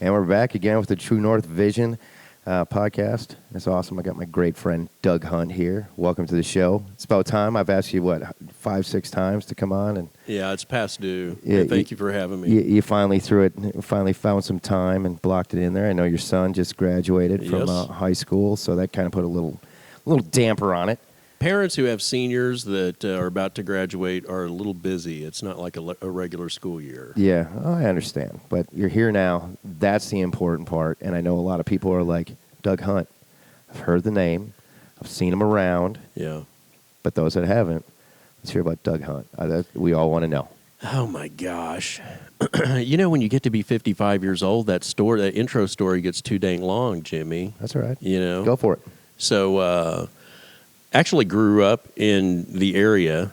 And we're back again with the True North Vision podcast. It's awesome. I got my great friend Doug Hunt here. Welcome to the show. It's about time. I've asked you, 5-6 times to come on. And yeah, it's past due. Yeah, Thank you for having me. You finally finally found some time and blocked it in there. I know your son just graduated from Yes. high school, so that kind of put a little damper on it. Parents who have seniors that are about to graduate are a little busy. It's not like a regular school year. Yeah, I understand. But you're here now. That's the important part. And I know a lot of people are like, Doug Hunt, I've heard the name. I've seen him around. Yeah. But those that haven't, let's hear about Doug Hunt. We all want to know. Oh, my gosh. You know, when you get to be 55 years old, that intro story gets too dang long, Jimmy. That's all right. You know? Go for it. So, actually grew up in the area.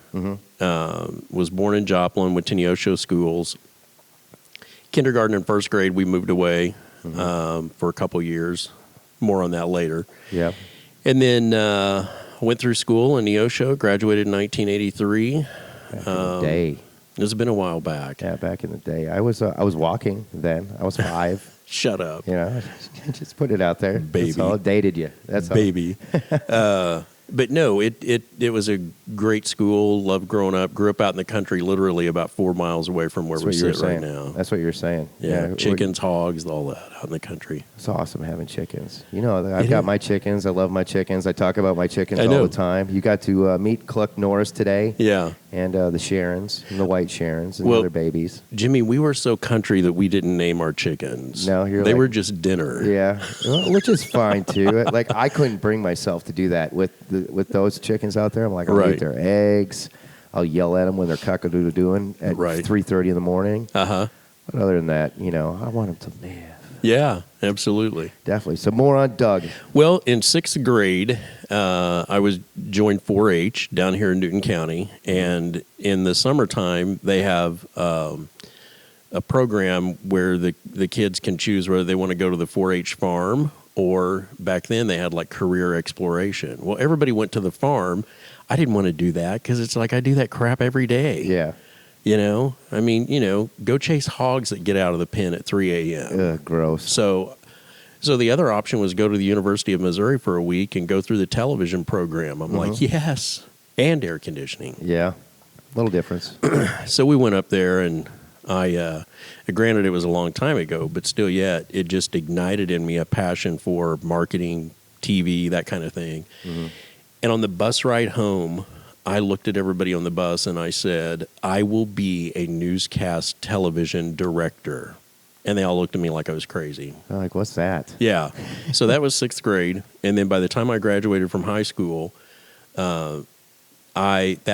Was born in Joplin, went to Neosho schools. Kindergarten and first grade, we moved away for a couple years. More on that later. Yeah. And then went through school in Neosho, graduated in 1983. Back in the day. It's been a while back. Yeah, back in the day. I was walking then. I was 5. Shut up. You know, just put it out there. Baby. That's all. Dated you. That's all. Baby. But no, it was a great school. Loved growing up. Grew up out in the country, literally about 4 miles away from where we sit right now. That's what you're saying. Yeah, chickens, hogs, all that out in the country. It's awesome having chickens. You know, I've got my chickens. I love my chickens. I talk about my chickens I all know. the time. You got to meet Cluck Norris today. Yeah. And the Sharons, and the white Sharons, and Well, their babies. Jimmy, we were so country that we didn't name our chickens. No, they were just dinner. Yeah, well, which is fine too. Like I couldn't bring myself to do that with those chickens out there. I'm like, I'll Right. eat their eggs. I'll yell at them when they're cock-a-doodle-dooing at Right. 3:30 in the morning. Uh-huh. But other than that, you know, I want them to live. Yeah, absolutely. Definitely. So more on Doug. Well, in 6th grade, I was joined 4-H down here in Newton County, and in the summertime, they have a program where the kids can choose whether they want to go to the 4-H farm, or back then they had like career exploration. Well, everybody went to the farm. I didn't want to do that because it's like I do that crap every day. Yeah. You know, I mean, go chase hogs that get out of the pen at 3 a.m. Ugh, gross. So the other option was go to the University of Missouri for a week and go through the television program. I'm like, yes, and air conditioning. Yeah. Little difference. So we went up there, and granted it was a long time ago, but still yet, it just ignited in me a passion for marketing, TV, that kind of thing. And on the bus ride home, I looked at everybody on the bus and I said, I will be a newscast television director. And they all looked at me like I was crazy. I'm like, what's that? Yeah. So that was 6th grade. And then by the time I graduated from high school, that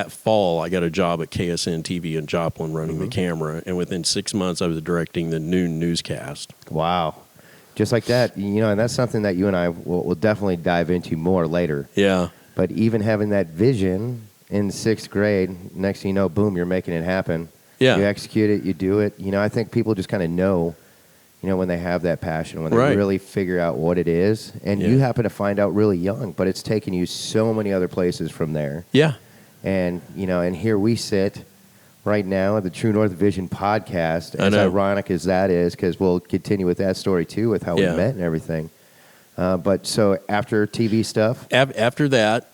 fall, I got a job at KSN TV in Joplin running the camera. And within 6 months, I was directing the noon newscast. Wow. Just like that, and that's something that you and I will definitely dive into more later. Yeah. But even having that vision in 6th grade, next thing you know, boom, you're making it happen. Yeah. You execute it, you do it. I think people just kind of know, when they have that passion, when they Right. really figure out what it is. And you happen to find out really young, but it's taken you so many other places from there. Yeah. And, and here we sit right now at the True North Vision podcast, I as know. ironic as that is, because we'll continue with that story too, with how we Yeah. met and everything. But so after TV stuff, After that,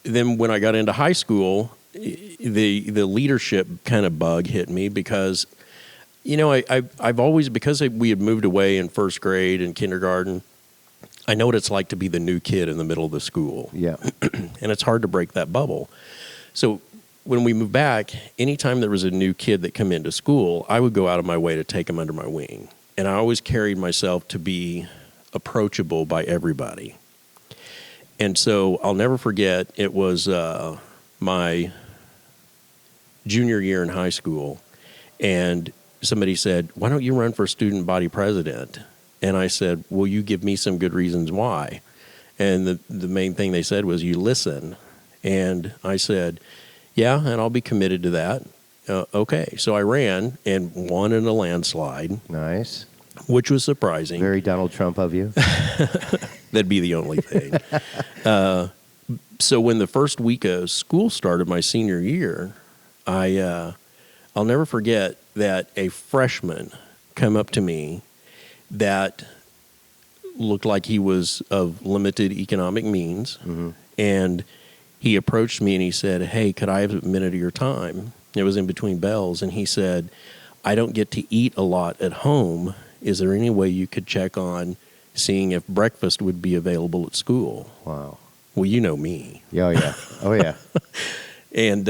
then when I got into high school, the leadership kind of bug hit me because, I've always, because we had moved away in first grade and kindergarten, I know what it's like to be the new kid in the middle of the school. yeah, And it's hard to break that bubble. So when we moved back, anytime there was a new kid that come into school, I would go out of my way to take him under my wing. And I always carried myself to be approachable by everybody. And so I'll never forget, it was my junior year in high school, and somebody said, why don't you run for student body president? And I said, will you give me some good reasons why? And the main thing they said was, you listen. And I said, yeah, and I'll be committed to that. Okay. So I ran and won in a landslide, nice. which was surprising. Very Donald Trump of you. That'd be the only thing. So when the first week of school started, my senior year, I'll never forget that a freshman come up to me that looked like he was of limited economic means. And he approached me and he said, "Hey, could I have a minute of your time?" It was in between bells. And he said, "I don't get to eat a lot at home. Is there any way you could check on seeing if breakfast would be available at school?" Wow. Well, you know me. Yeah, oh, yeah. Oh, yeah. And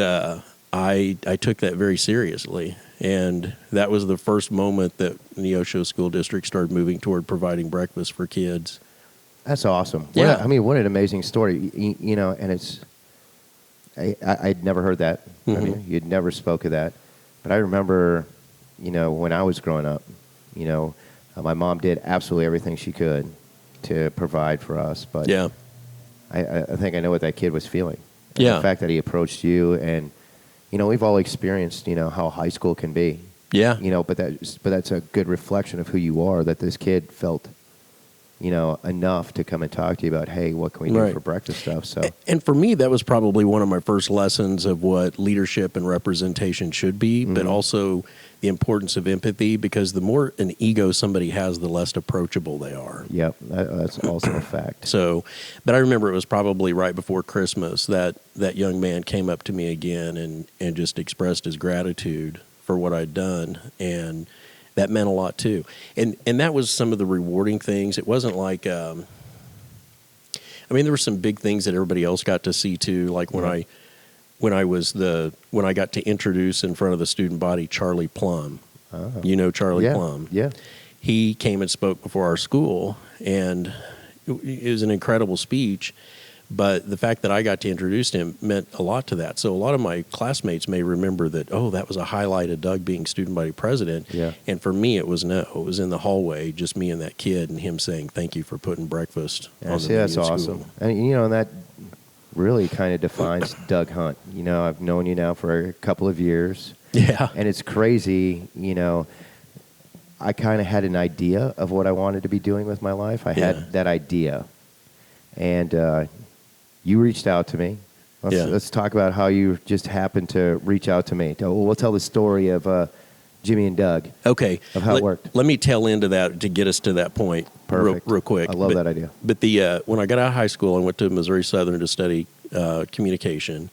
I took that very seriously. And that was the first moment that the Neosho School District started moving toward providing breakfast for kids. That's awesome. Yeah. I mean, what an amazing story. You know, and it's, I'd never heard that. I mean, you'd never spoke of that. But I remember, you know, when I was growing up, you know, my mom did absolutely everything she could to provide for us. But Yeah. I think I know what that kid was feeling. And Yeah. the fact that he approached you, and, you know, we've all experienced, you know, how high school can be. Yeah. You know, but that's a good reflection of who you are, that this kid felt, you know, enough to come and talk to you about, hey, what can we do Right. for breakfast stuff? So, And for me, that was probably one of my first lessons of what leadership and representation should be, but also the importance of empathy, because the more an ego somebody has, the less approachable they are. yep, that's also a fact. So, but I remember it was probably right before Christmas that that young man came up to me again and just expressed his gratitude for what I'd done. And that meant a lot too. And that was some of the rewarding things. It wasn't like, I mean, there were some big things that everybody else got to see too. Like when I got to introduce in front of the student body, Charlie Plum. Oh. You know Charlie Yeah, Plum. yeah. He came and spoke before our school, and it was an incredible speech. But the fact that I got to introduce him meant a lot to that. So a lot of my classmates may remember that, oh, that was a highlight of Doug being student body president. Yeah. And for me, it was no. It was in the hallway, just me and that kid, and him saying, "Thank you for putting breakfast Yeah, on see, the menu that's at awesome. school." And, you know, that really kind of defines Doug Hunt. You know, I've known you now for a couple of years. Yeah. And it's crazy, you know, I kind of had an idea of what I wanted to be doing with my life. I Yeah. had that idea. And you reached out to me. Let's talk about how you just happened to reach out to me. We'll tell the story of Jimmy and Doug. Okay. Of how it worked. Let me tail into that to get us to that point Perfect. real quick. I love that idea. But when I got out of high school, I went to Missouri Southern to study communication.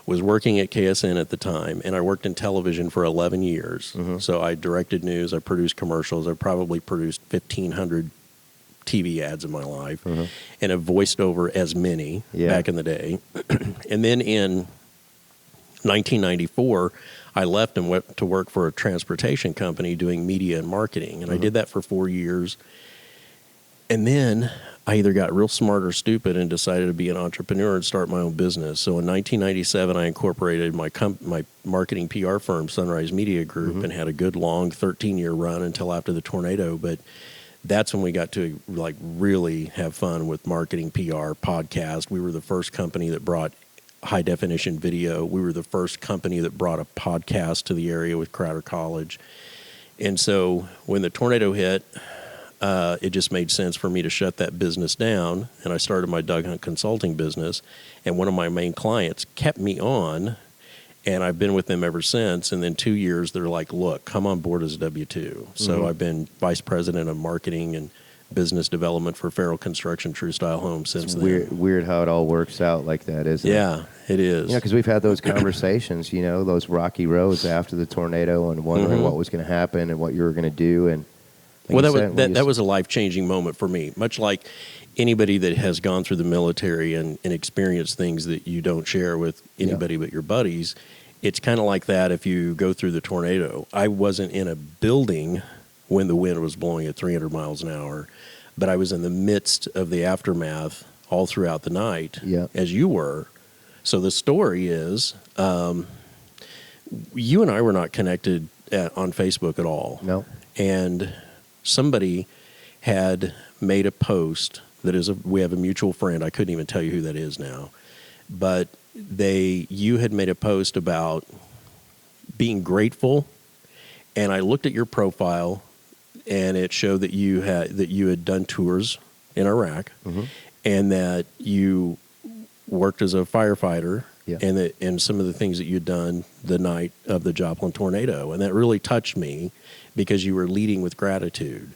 Was working at KSN at the time, and I worked in television for 11 years. So I directed news, I produced commercials, I probably produced 1,500 TV ads in my life, and have voiced over as many back in the day. And then in 1994, I left and went to work for a transportation company doing media and marketing, and I did that for 4 years. And then I either got real smart or stupid and decided to be an entrepreneur and start my own business. So in 1997, I incorporated my marketing PR firm, Sunrise Media Group, and had a good long 13-year run until after the tornado. But that's when we got to like really have fun with marketing, PR, podcast. We were the first company that brought high definition video. We were the first company that brought a podcast to the area with Crowder College. And so when the tornado hit, it just made sense for me to shut that business down, and I started my Doug Hunt consulting business. And one of my main clients kept me on, and I've been with them ever since. And then 2 years, they're like, "Look, come on board as a W-2." So I've been vice president of marketing and business development for Farrell Construction True Style Homes since It's then. weird how it all works out like that, isn't it? Yeah, it is. You know, because we've had those conversations, you know, those rocky roads after the tornado, and wondering what was going to happen and what you were going to do. And like Well, you said, that was a life-changing moment for me, much like anybody that has gone through the military and experienced things that you don't share with anybody but your buddies. It's kind of like that if you go through the tornado. I wasn't in a building when the wind was blowing at 300 miles an hour, but I was in the midst of the aftermath all throughout the night, as you were. So the story is, you and I were not connected on Facebook at all. No. And somebody had made a post that we have a mutual friend. I couldn't even tell you who that is now, but you had made a post about being grateful, and I looked at your profile, and it showed that you had done tours in Iraq, and that you worked as a firefighter, and some of the things that you'd done the night of the Joplin tornado, and that really touched me because you were leading with gratitude.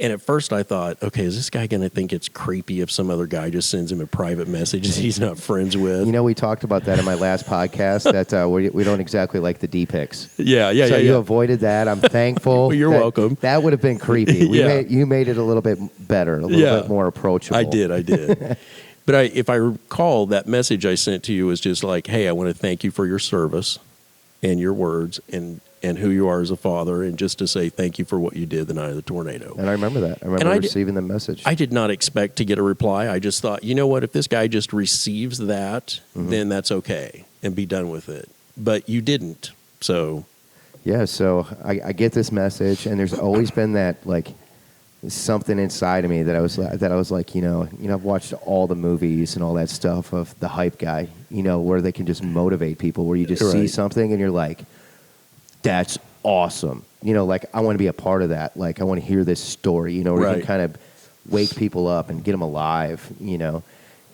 And at first I thought, okay, is this guy going to think it's creepy if some other guy just sends him a private message that he's not friends with? You know, we talked about that in my last podcast, that we don't exactly like the D-pics. Yeah. So you avoided that. I'm thankful. Well, you're welcome. That would have been creepy. You made it a little bit better, a little bit more approachable. I did. But if I recall, that message I sent to you was just like, hey, I want to thank you for your service and your words and who you are as a father, and just to say thank you for what you did the night of the tornado. And I remember that. I remember receiving the message. I did not expect to get a reply. I just thought, you know what, if this guy just receives that, then that's okay, and be done with it. But you didn't, so... Yeah, so I get this message, and there's always been that, like, something inside of me that I was like, you know, I've watched all the movies and all that stuff of the hype guy, you know, where they can just motivate people, where you just see something and you're like, that's awesome. You know, like, I want to be a part of that. Like, I want to hear this story, you know, where you can kind of wake people up and get them alive, you know.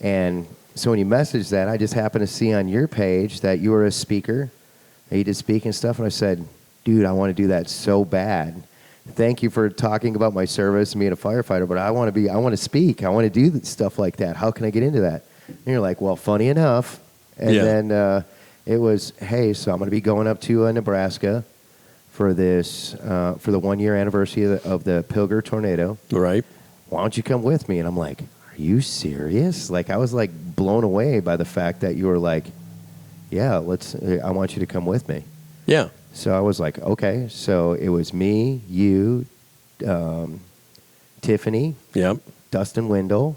And so when you message that, I just happened to see on your page that you were a speaker, that you did speaking stuff, and I said, dude, I want to do that so bad. Thank you for talking about my service and being a firefighter, but I want to speak. I want to do stuff like that. How can I get into that? And you're like, well, funny enough. And then it was, hey, so I'm going to be going up to Nebraska for this, for the 1-year anniversary of the Pilger tornado. Right. Why don't you come with me? And I'm like, are you serious? Like, I was like blown away by the fact that you were like, yeah, I want you to come with me. Yeah. So I was like, okay. So it was me, you, Tiffany, Dustin Wendell,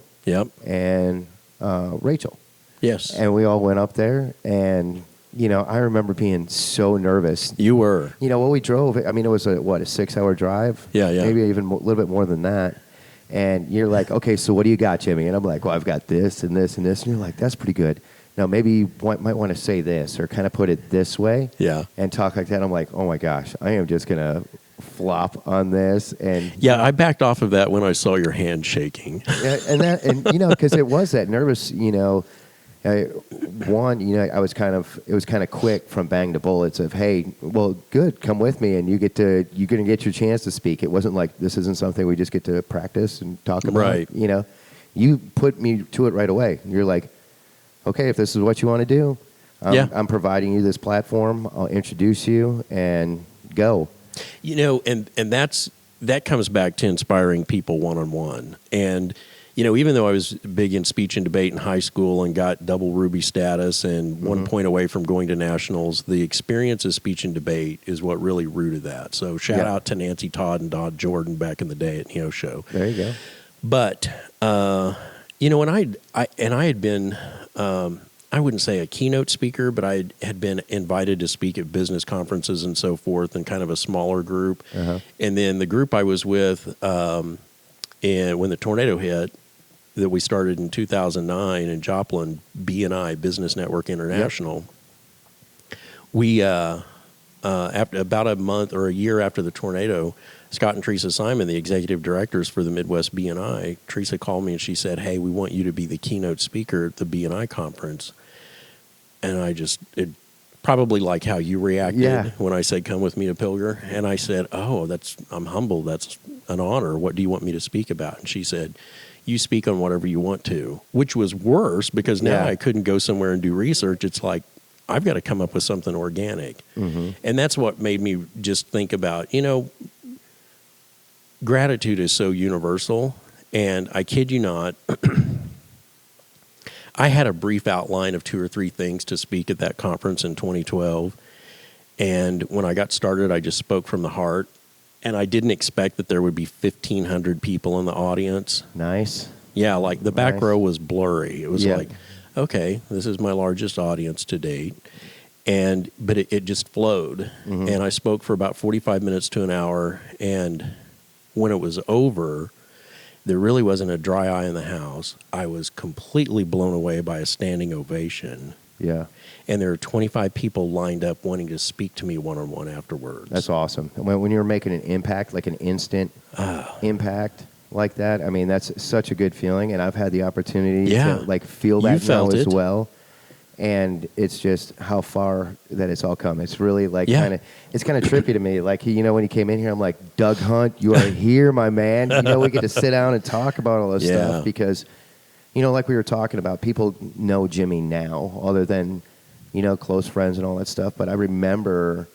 and Rachel. Yes. And we all went up there, and, you know, I remember being so nervous. You were. You know, we drove, I mean, it was a 6-hour drive? Yeah. Maybe even a little bit more than that. And you're like, okay, so what do you got, Jimmy? And I'm like, well, I've got this and this and this. And you're like, that's pretty good. Now, maybe you might want to say this or kind of put it this way and talk like that. I'm like, oh, my gosh, I am just going to flop on this. And I backed off of that when I saw your hand shaking. and you know, because it was that nervous, you know, it was kind of quick from bang to bullets of, hey, well, good, come with me, and you're going to get your chance to speak. It wasn't like, this isn't something we just get to practice and talk about. Right. You know, you put me to it right away. You're like, okay, if this is what you want to do, I'm providing you this platform. I'll introduce you and go. You know, and that comes back to inspiring people one-on-one. And, you know, even though I was big in speech and debate in high school and got double Ruby status and 1 point away from going to nationals, the experience of speech and debate is what really rooted that. So shout out to Nancy Todd and Dodd Jordan back in the day at Neo Show. There you go. But, you know, I had been, I wouldn't say a keynote speaker, but I had been invited to speak at business conferences and so forth in kind of a smaller group. And then the group I was with, and when the tornado hit, that we started in 2009 in Joplin, BNI, Business Network International, we, after about a month or a year after the tornado, Scott and Teresa Simon, the executive directors for the Midwest BNI, Teresa called me and she said, hey, we want you to be the keynote speaker at the BNI conference. And it probably like how you reacted when I said, come with me to Pilger. And I said, I'm humbled. That's an honor. What do you want me to speak about? And she said, you speak on whatever you want to, which was worse because now I couldn't go somewhere and do research. It's like, I've got to come up with something organic. And that's what made me just think about, you know, gratitude is so universal. And I kid you not, I had a brief outline of 2 or 3 things to speak at that conference in 2012. And when I got started, I just spoke from the heart. And I didn't expect that there would be 1,500 people in the audience. Nice. Yeah, like the back row was blurry. It was like, okay, this is my largest audience to date. But it just flowed. And I spoke for about 45 minutes to an hour. And when it was over, there really wasn't a dry eye in the house. I was completely blown away by a standing ovation. Yeah. And there were 25 people lined up wanting to speak to me one-on-one afterwards. That's awesome. When you're making an impact, like an instant impact like that, I mean, that's such a good feeling. And I've had the opportunity to like feel that now as well. And it's just how far that it's all come. It's really like Yeah. it's kind of trippy to me. Like, when he came in here, I'm like, Doug Hunt, you are here, my man. We get to sit down and talk about all this Yeah. stuff because, like we were talking about, people know Jimmy now other than, close friends and all that stuff. But I remember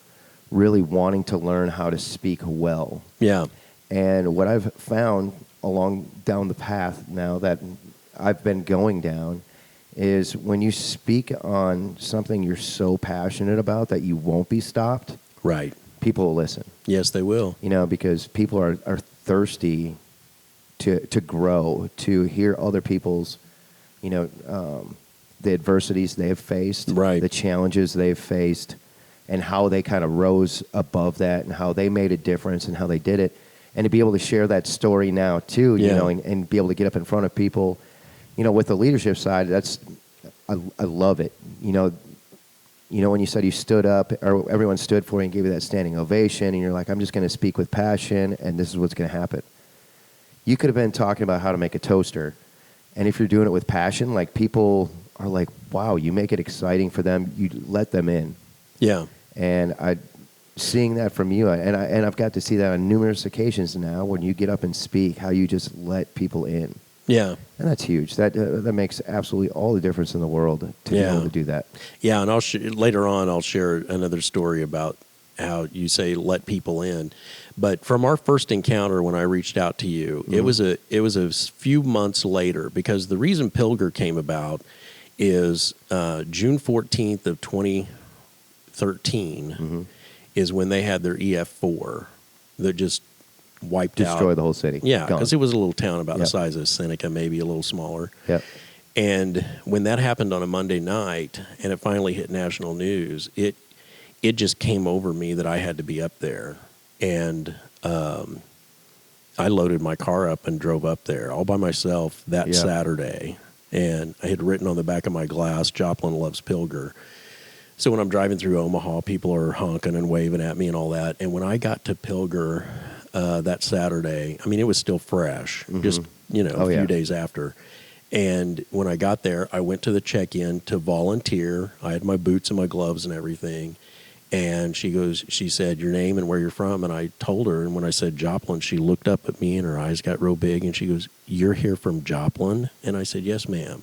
really wanting to learn how to speak well. Yeah. And what I've found down the path now that I've been going down is when you speak on something you're so passionate about that you won't be stopped, Right. people will listen. Yes, they will. Because people are thirsty to grow, to hear other people's, the adversities they've faced, Right. the challenges they've faced, and how they kind of rose above that and how they made a difference and how they did it. And to be able to share that story now, too, Yeah. and be able to get up in front of people, with the leadership side, I love it. When you said you stood up, or everyone stood for you and gave you that standing ovation, and you're like, I'm just going to speak with passion, and this is what's going to happen. You could have been talking about how to make a toaster, and if you're doing it with passion, like, people are like, wow, you make it exciting for them. You let them in. Yeah. And seeing that from you, and I've got to see that on numerous occasions now when you get up and speak, how you just let people in. Yeah. And that's huge. That makes absolutely all the difference in the world to be able to do that. Yeah, and later on I'll share another story about how you say let people in. But from our first encounter when I reached out to you, it was a few months later, because the reason Pilger came about is June 14th of 2013 is when they had their EF4 that just wiped out. Destroy the whole city. Yeah, Gone. because it was a little town about the Yep. size of Seneca, maybe a little smaller. Yep. And when that happened on a Monday night and it finally hit national news, it just came over me that I had to be up there. And I loaded my car up and drove up there all by myself that Saturday. And I had written on the back of my glass, Joplin loves Pilger. So when I'm driving through Omaha, people are honking and waving at me and all that. And when I got to Pilger that Saturday, I mean, it was still fresh, just, a few days after. And when I got there, I went to the check-in to volunteer. I had my boots and my gloves and everything. And she said, your name and where you're from. And I told her, and when I said Joplin, she looked up at me and her eyes got real big. And she goes, you're here from Joplin? And I said, yes, ma'am.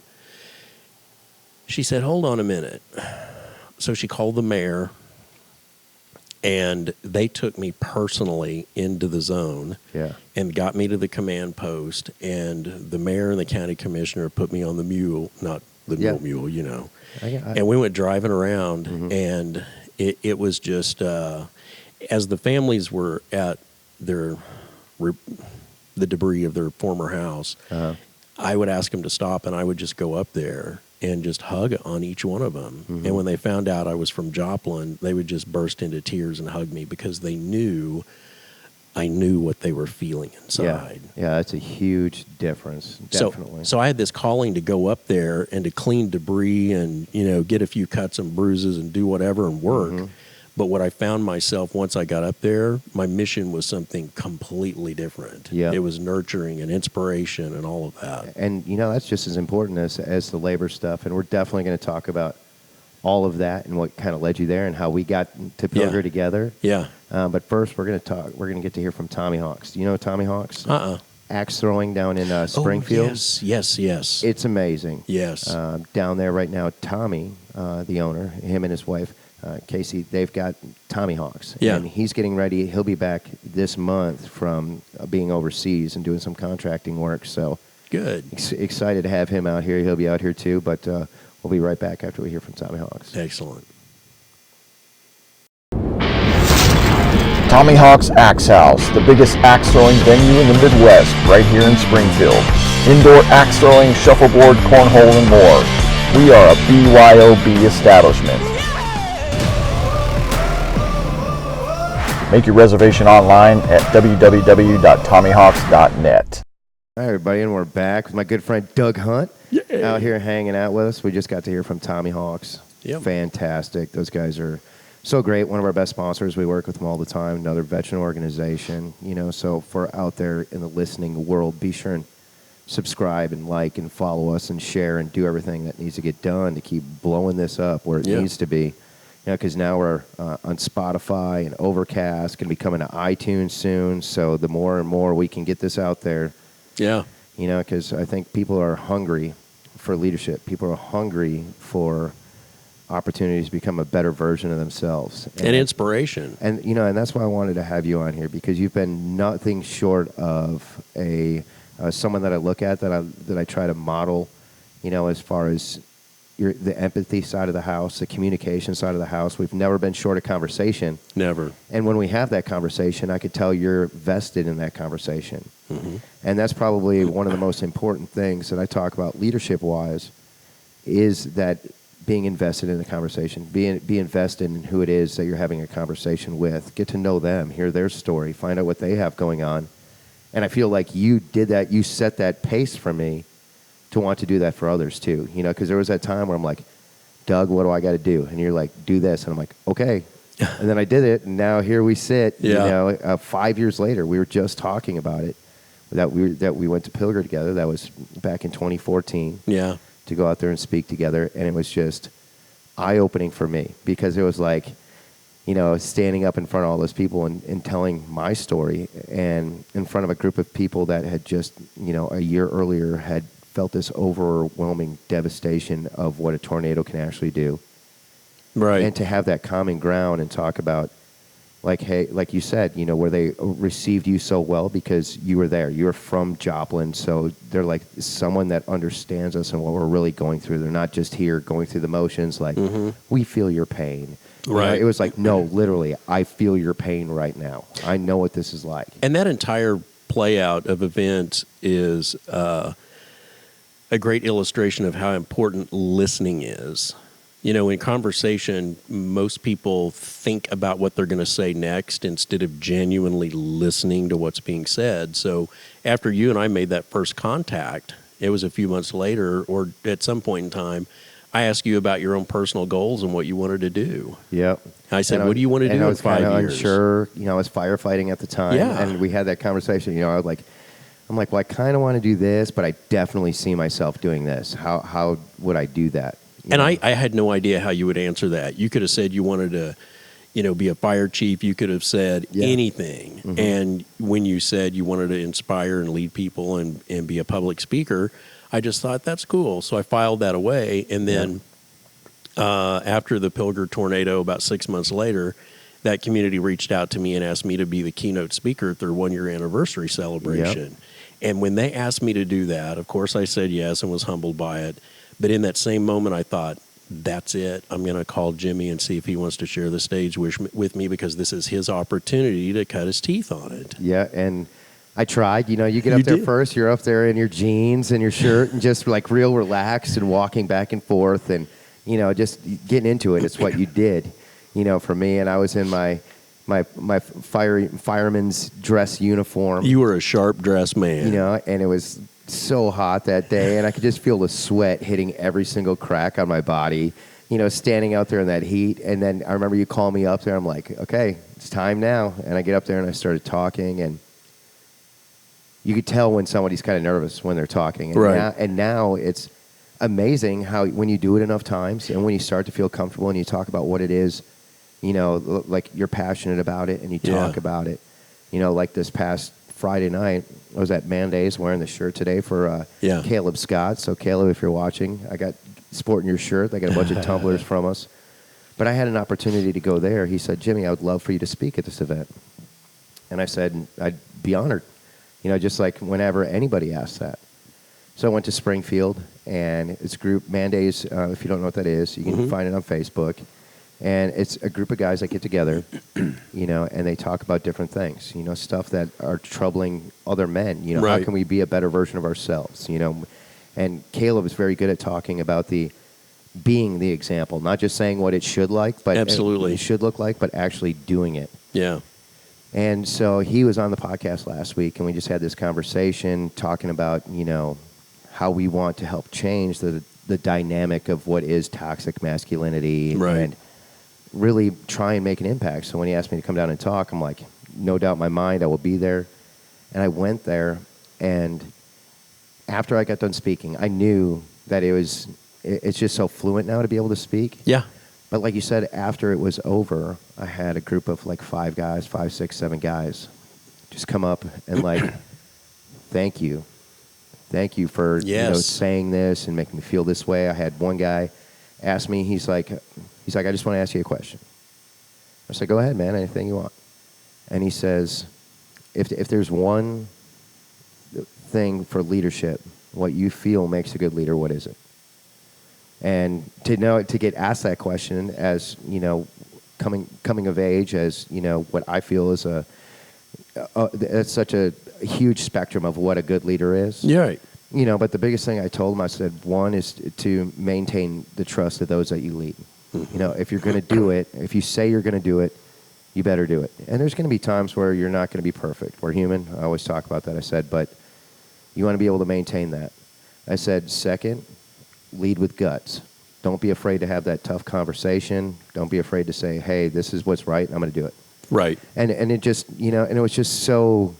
She said, hold on a minute. So she called the mayor, and they took me personally into the zone and got me to the command post. And the mayor and the county commissioner put me on the mule, not the mule, and we went driving around, and it was just, as the families were at the debris of their former house, I would ask them to stop, and I would just go up there and just hug on each one of them. And when they found out I was from Joplin, they would just burst into tears and hug me because they knew I knew what they were feeling inside. Yeah, that's a huge difference, definitely. So I had this calling to go up there and to clean debris and, get a few cuts and bruises and do whatever and work. But what I found myself once I got up there, my mission was something completely different. Yeah. It was nurturing and inspiration and all of that. And, that's just as important as the labor stuff. And we're definitely going to talk about all of that and what kind of led you there and how we got to Pilger together. Yeah. But first, we're going to get to hear from Tommy Hawks. Do you know Tommy Hawks? Axe throwing down in Springfield. Oh, yes. It's amazing. Yes. Down there right now, Tommy, the owner, him and his wife, Casey, they've got Tommy Hawks. Yeah. And he's getting ready. He'll be back this month from being overseas and doing some contracting work. So good. Excited to have him out here. He'll be out here too. But we'll be right back after we hear from Tommy Hawks. Excellent. Tommy Hawks Axe House, the biggest axe throwing venue in the Midwest, right here in Springfield. Indoor axe throwing, shuffleboard, cornhole, and more. We are a BYOB establishment. Make your reservation online at www.tommyhawks.net. Hi, everybody, and we're back with my good friend Doug Hunt out here hanging out with us. We just got to hear from Tommy Hawks. Yep. Fantastic. Those guys are so great. One of our best sponsors. We work with them all the time. Another veteran organization. So for out there in the listening world, be sure and subscribe and like and follow us and share and do everything that needs to get done to keep blowing this up where it needs to be. Because now we're on Spotify and Overcast, going to be coming to iTunes soon. So the more and more we can get this out there, because I think people are hungry for leadership. People are hungry for opportunities to become a better version of themselves. And inspiration. And, and that's why I wanted to have you on here, because you've been nothing short of someone that I look at, that I try to model, as far as the empathy side of the house, the communication side of the house. We've never been short of conversation. Never. And when we have that conversation, I could tell you're vested in that conversation. Mm-hmm. And that's probably one of the most important things that I talk about leadership-wise, is that being invested in the conversation, be invested in who it is that you're having a conversation with. Get to know them, hear their story, find out what they have going on. And I feel like you did that. You set that pace for me to want to do that for others too, because there was that time where I'm like, Doug, what do I got to do? And you're like, do this. And I'm like, okay. And then I did it, and now here we sit, 5 years later. We were just talking about it, that we went to Pilger together. That was back in 2014. Yeah. To go out there and speak together, and it was just eye-opening for me, because it was like, standing up in front of all those people and telling my story, and in front of a group of people that had just, a year earlier had felt this overwhelming devastation of what a tornado can actually do. Right. And to have that common ground and talk about, like, hey, like you said, where they received you so well because you were there. You were from Joplin, so they're like someone that understands us and what we're really going through. They're not just here going through the motions like, we feel your pain. Right. It was like, no, literally, I feel your pain right now. I know what this is like. And that entire play out of events is a great illustration of how important listening is. In conversation, most people think about what they're going to say next instead of genuinely listening to what's being said. So after you and I made that first contact, it was a few months later, or at some point in time, I asked you about your own personal goals and what you wanted to do. Yep. I said, what do you want to do in 5 years? I was unsure. I was firefighting at the time. Yeah. And we had that conversation. I'm like, well, I kind of want to do this, but I definitely see myself doing this. How would I do that? And I had no idea how you would answer that. You could have said you wanted to, be a fire chief. You could have said anything. Mm-hmm. And when you said you wanted to inspire and lead people and be a public speaker, I just thought, that's cool. So I filed that away. And then after the Pilger tornado, about 6 months later, that community reached out to me and asked me to be the keynote speaker at their 1-year anniversary celebration. Yep. And when they asked me to do that, of course I said yes and was humbled by it. But in that same moment, I thought, that's it. I'm going to call Jimmy and see if he wants to share the stage with me, because this is his opportunity to cut his teeth on it. Yeah, and I tried. You get up there first. You're up there in your jeans and your shirt and just like real relaxed and walking back and forth and, just getting into it. It's what you did, for me. And I was in my fireman's dress uniform. You were a sharp-dressed man. And it was so hot that day, and I could just feel the sweat hitting every single crack on my body, standing out there in that heat. And then I remember you called me up there. I'm like, okay, it's time now. And I get up there and I started talking, and you could tell when somebody's kind of nervous when they're talking. And right. Now it's amazing how when you do it enough times and when you start to feel comfortable and you talk about what it is, like you're passionate about it and you talk about it. Like this past Friday night, I was at Mandays wearing the shirt today for Caleb Scott. So Caleb, if you're watching, I got sporting your shirt. I got a bunch of tumblers from us. But I had an opportunity to go there. He said, Jimmy, I would love for you to speak at this event. And I said, I'd be honored, just like whenever anybody asks that. So I went to Springfield, and it's a group, Mandays, if you don't know what that is, you can find it on Facebook. And it's a group of guys that get together, and they talk about different things, stuff that are troubling other men. Right. How can we be a better version of ourselves, And Caleb is very good at talking about being the example, not just saying what it should but absolutely it should look like, but actually doing it. Yeah. And so he was on the podcast last week, and we just had this conversation talking about, how we want to help change the dynamic of what is toxic masculinity. Right. And really try and make an impact. So when he asked me to come down and talk, I'm like, no doubt in my mind, I will be there. And I went there, and after I got done speaking, I knew that it's just so fluent now to be able to speak. Yeah. But like you said, after it was over, I had a group of like 5 guys, 5, 6, 7 guys just come up and like, thank you. Thank you for Yes. saying this and making me feel this way. I had one guy ask me, he's like, I just want to ask you a question. I said, go ahead, man, anything you want. And he says, if there's one thing for leadership, what you feel makes a good leader, what is it? And to get asked that question as, coming of age, as, what I feel is it's such a huge spectrum of what a good leader is. Yeah. Right. But the biggest thing I told him, I said, one is to maintain the trust of those that you lead. Mm-hmm. If you're going to do it, if you say you're going to do it, you better do it. And there's going to be times where you're not going to be perfect. We're human. I always talk about that. I said, but you want to be able to maintain that. I said, second, lead with guts. Don't be afraid to have that tough conversation. Don't be afraid to say, hey, this is what's right. I'm going to do it. Right. And it just, and it was just so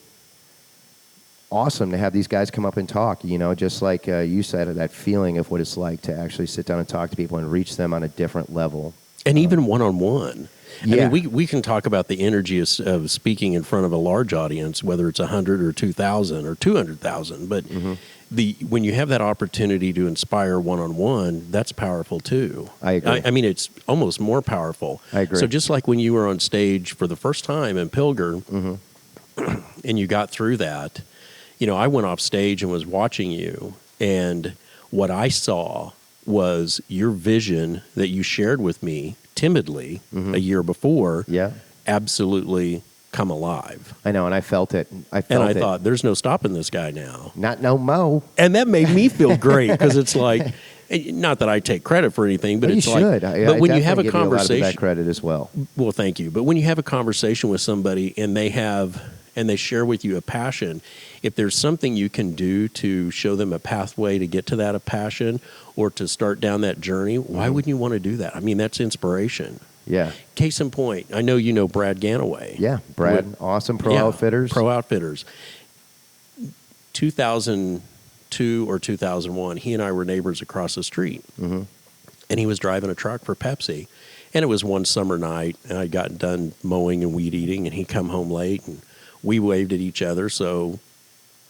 awesome to have these guys come up and talk, just like you said, that feeling of what it's like to actually sit down and talk to people and reach them on a different level. And even one-on-one. Yeah. I mean, we can talk about the energy of speaking in front of a large audience, whether it's 100 or 2,000 or 200,000. But when you have that opportunity to inspire one-on-one, that's powerful too. I agree. I mean, it's almost more powerful. I agree. So just like when you were on stage for the first time in Pilger, and you got through that, I went off stage and was watching you, and what I saw was your vision that you shared with me timidly a year before absolutely come alive. I know, and I felt it. I thought, there's no stopping this guy now. Not no mo. And that made me feel great because it's like, not that I take credit for anything, but Well, it's you like, should. but when you have a give you a lot of conversation, that credit as well. well, thank you. But when you have a conversation with somebody and they share with you a passion, if there's something you can do to show them a pathway to get to that a passion or to start down that journey, why wouldn't you want to do that? I mean, that's inspiration. Yeah. Case in point, I know you know Brad Ganaway. Yeah, Brad, awesome Pro Outfitters. Pro Outfitters. 2002 or 2001, he and I were neighbors across the street. And he was driving a truck for Pepsi. And it was one summer night, and I'd gotten done mowing and weed eating, and he come home late, and we waved at each other. So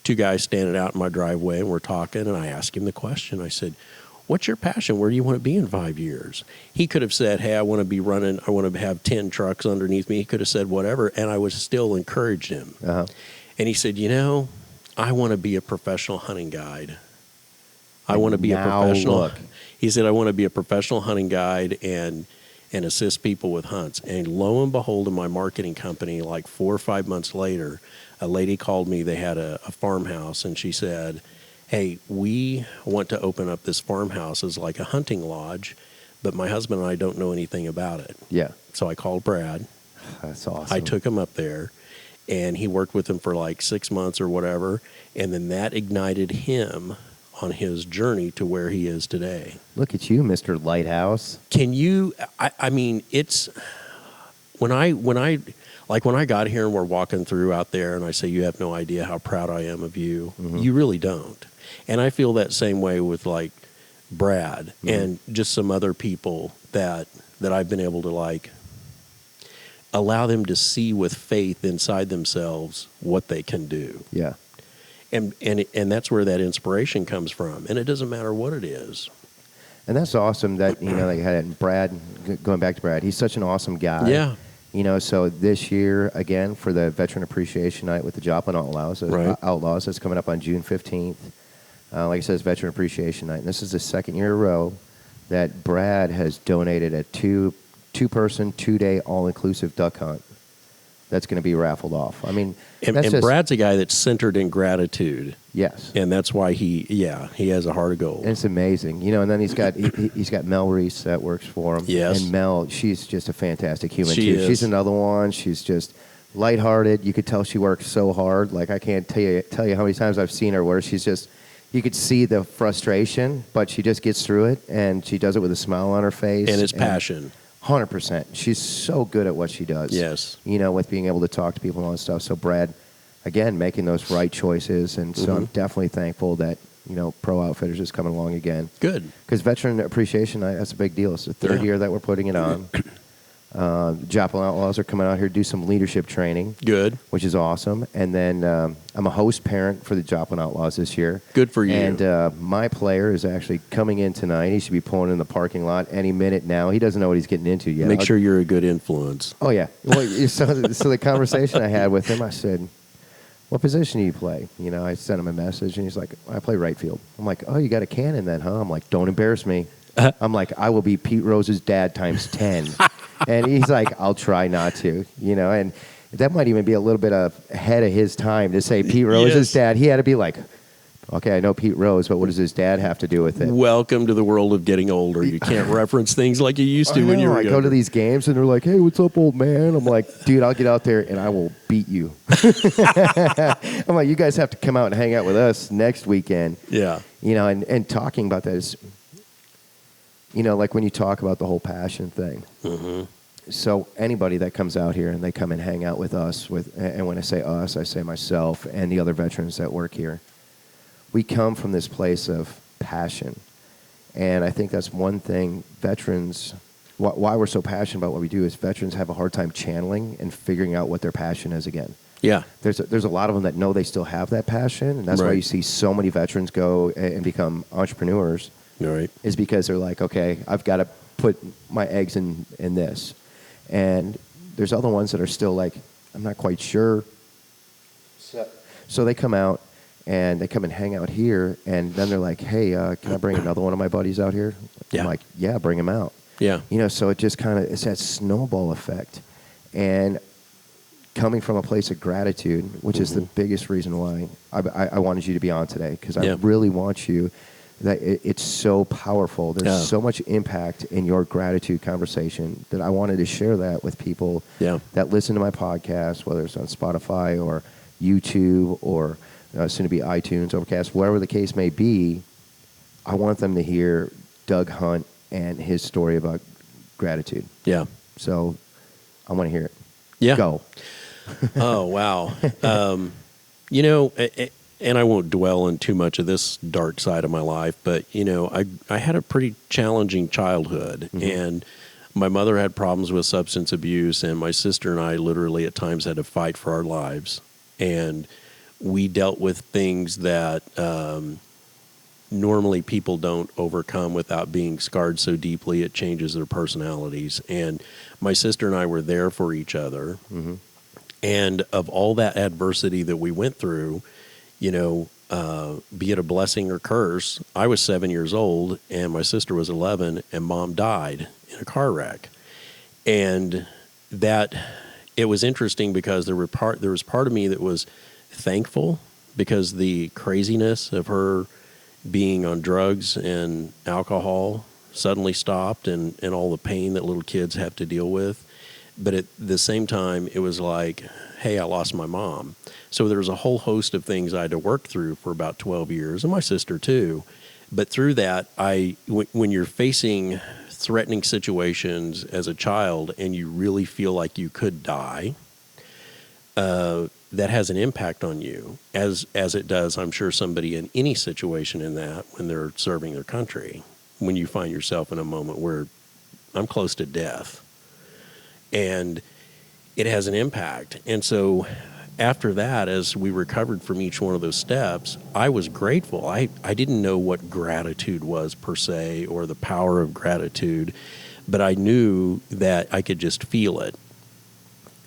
2 guys standing out in my driveway, and we're talking, and I asked him the question. I said, what's your passion? Where do you want to be in 5 years? He could have said, hey, I want to have 10 trucks underneath me. He could have said whatever, and I would still encourage him. And he said, I want to be a professional hunting guide. I want to be a professional. He said, I want to be a professional hunting guide and assist people with hunts. And lo and behold, in my marketing company, like 4 or 5 months later, a lady called me. They had a farmhouse, and she said, hey, we want to open up this farmhouse as like a hunting lodge, but my husband and I don't know anything about it. Yeah. So I called Brad. That's awesome. I took him up there, and he worked with him for like 6 months or whatever, and then that ignited him on his journey to where he is today. Look at you, Mr. Lighthouse. Can you, I mean, it's, when I got here and we're walking through out there and I say, you have no idea how proud I am of you, you really don't. And I feel that same way with like Brad and just some other people that I've been able to like allow them to see with faith inside themselves what they can do. Yeah. And that's where that inspiration comes from. And it doesn't matter what it is. And that's awesome that, they had Brad, going back to Brad, he's such an awesome guy. Yeah. So this year, again, for the Veteran Appreciation Night with the Joplin Outlaws, that's coming up on June 15th. Like I said, it's Veteran Appreciation Night. And this is the second year in a row that Brad has donated a two-person, 2-day, all-inclusive duck hunt that's going to be raffled off. I mean, and Brad's a guy that's centered in gratitude. Yes. And that's why he has a heart of gold. And it's amazing. And then he's got Mel Reese that works for him. Yes. And Mel, she's just a fantastic human, she too. is. She's another one. She's just lighthearted. You could tell she works so hard. Like, I can't tell you how many times I've seen her where she's just, you could see the frustration, but she just gets through it, and she does it with a smile on her face. And it's passion. 100%. She's so good at what she does. Yes. With being able to talk to people and all that stuff. So Brad, again, making those right choices. And so I'm definitely thankful that, Pro Outfitters is coming along again. Good. Because Veteran Appreciation Night, that's a big deal. It's the third Yeah. year that we're putting it on. Joplin Outlaws are coming out here to do some leadership training, Good. which is awesome. And then I'm a host parent for the Joplin Outlaws this year. Good for you. And my player is actually coming in tonight. He should be pulling in the parking lot any minute now. He doesn't know what he's getting into yet. Make sure you're a good influence. Oh, yeah. Well, so the conversation I had with him, I said, what position do you play? I sent him a message, and he's like, I play right field. I'm like, oh, you got a cannon then, huh? I'm like, don't embarrass me. I'm like, I will be Pete Rose's dad times 10. And he's like, I'll try not to, and that might even be a little bit ahead of his time to say Pete Rose's dad. He had to be like, okay, I know Pete Rose, but what does his dad have to do with it? Welcome to the world of getting older. You can't reference things like you used to when you were I younger. go to these games, and they're like, hey, what's up, old man? I'm like, dude, I'll get out there, and I will beat you. I'm like, you guys have to come out and hang out with us next weekend. Yeah. And talking about that is, like when you talk about the whole passion thing. Mm-hmm. So anybody that comes out here and they come and hang out with us, and when I say us, I say myself and the other veterans that work here, we come from this place of passion. And I think that's one thing veterans, why we're so passionate about what we do is veterans have a hard time channeling and figuring out what their passion is again. Yeah. There's a lot of them that know they still have that passion, and that's why Right. you see so many veterans go and become entrepreneurs. All right. Is because they're like, okay, I've got to put my eggs in this. And there's other ones that are still like, I'm not quite sure. So they come out, and they come and hang out here, and then they're like, hey, can I bring another one of my buddies out here? Yeah. I'm like, yeah, bring him out. Yeah. So it just kind of, it's that snowball effect. And coming from a place of gratitude, which is the biggest reason why I wanted you to be on today, because I really want you, that it's so powerful. There's so much impact in your gratitude conversation that I wanted to share that with people that listen to my podcast, whether it's on Spotify or YouTube or soon to be iTunes, Overcast, whatever the case may be. I want them to hear Doug Hunt and his story about gratitude. Yeah. So I want to hear it. Yeah. Go. Oh, wow. And I won't dwell on too much of this dark side of my life, but, I had a pretty challenging childhood. And my mother had problems with substance abuse, and my sister and I literally at times had to fight for our lives. And we dealt with things that normally people don't overcome without being scarred so deeply it changes their personalities. And my sister and I were there for each other. And of all that adversity that we went through, be it a blessing or curse, I was 7 years old and my sister was 11, and Mom died in a car wreck. And that it was interesting because there was part of me that was thankful because the craziness of her being on drugs and alcohol suddenly stopped, and all the pain that little kids have to deal with. But at the same time, it was like, hey, I lost my mom. So there was a whole host of things I had to work through for about 12 years, and my sister too. But through that, when you're facing threatening situations as a child and you really feel like you could die, that has an impact on you, as it does, I'm sure, somebody in any situation in that when they're serving their country, when you find yourself in a moment where I'm close to death. And it has an impact. And so after that, as we recovered from each one of those steps, I was grateful. I didn't know what gratitude was per se, or the power of gratitude, but I knew that I could just feel it.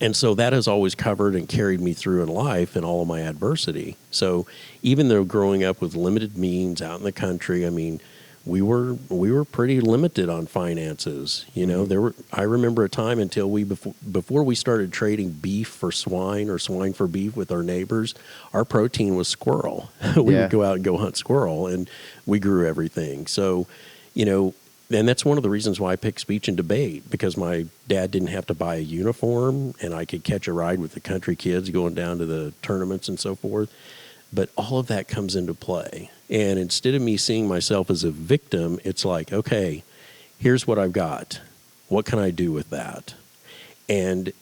And so that has always covered and carried me through in life and all of my adversity. So even though growing up with limited means out in the country, I mean, we were pretty limited on finances. I remember a time until before we started trading beef for swine or swine for beef with our neighbors, our protein was squirrel. We would go out and go hunt squirrel, and we grew everything. So, and that's one of the reasons why I picked speech and debate, because my dad didn't have to buy a uniform, and I could catch a ride with the country kids going down to the tournaments and so forth. But all of that comes into play. And instead of me seeing myself as a victim, it's like, okay, here's what I've got. What can I do with that? And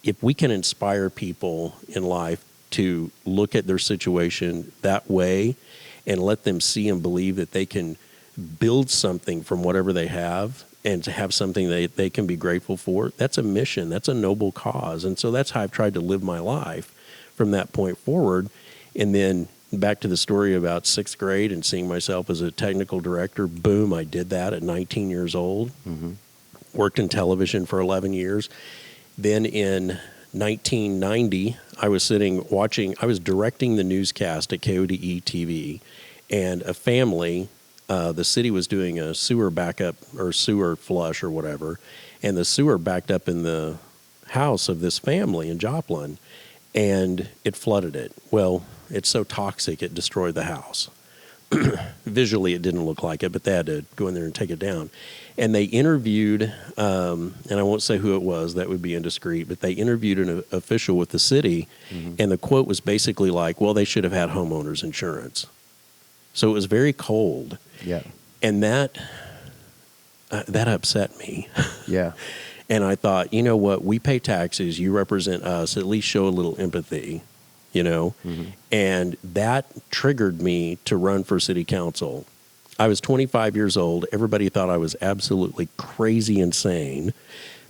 if we can inspire people in life to look at their situation that way and let them see and believe that they can build something from whatever they have and to have something they can be grateful for. That's a mission. That's a noble cause. And so that's how I've tried to live my life from that point forward. And then back to the story about sixth grade and seeing myself as a technical director. Boom, I did that at 19 years old. Mm-hmm. Worked in television for 11 years. Then in 1990, I was directing the newscast at KODE TV, and a family, the city was doing a sewer backup or sewer flush or whatever, and the sewer backed up in the house of this family in Joplin, and it flooded it. Well, it's so toxic it destroyed the house. Visually, it didn't look like it, but they had to go in there and take it down. And they interviewed, and I won't say who it was, that would be indiscreet, but they interviewed an official with the city, and the quote was basically like, well, they should have had homeowners insurance. So it was very cold. Yeah. And that upset me. Yeah. And I thought, you know what, we pay taxes, you represent us, at least show a little empathy, you know? Mm-hmm. And that triggered me to run for city council. I was 25 years old. Everybody thought I was absolutely crazy insane,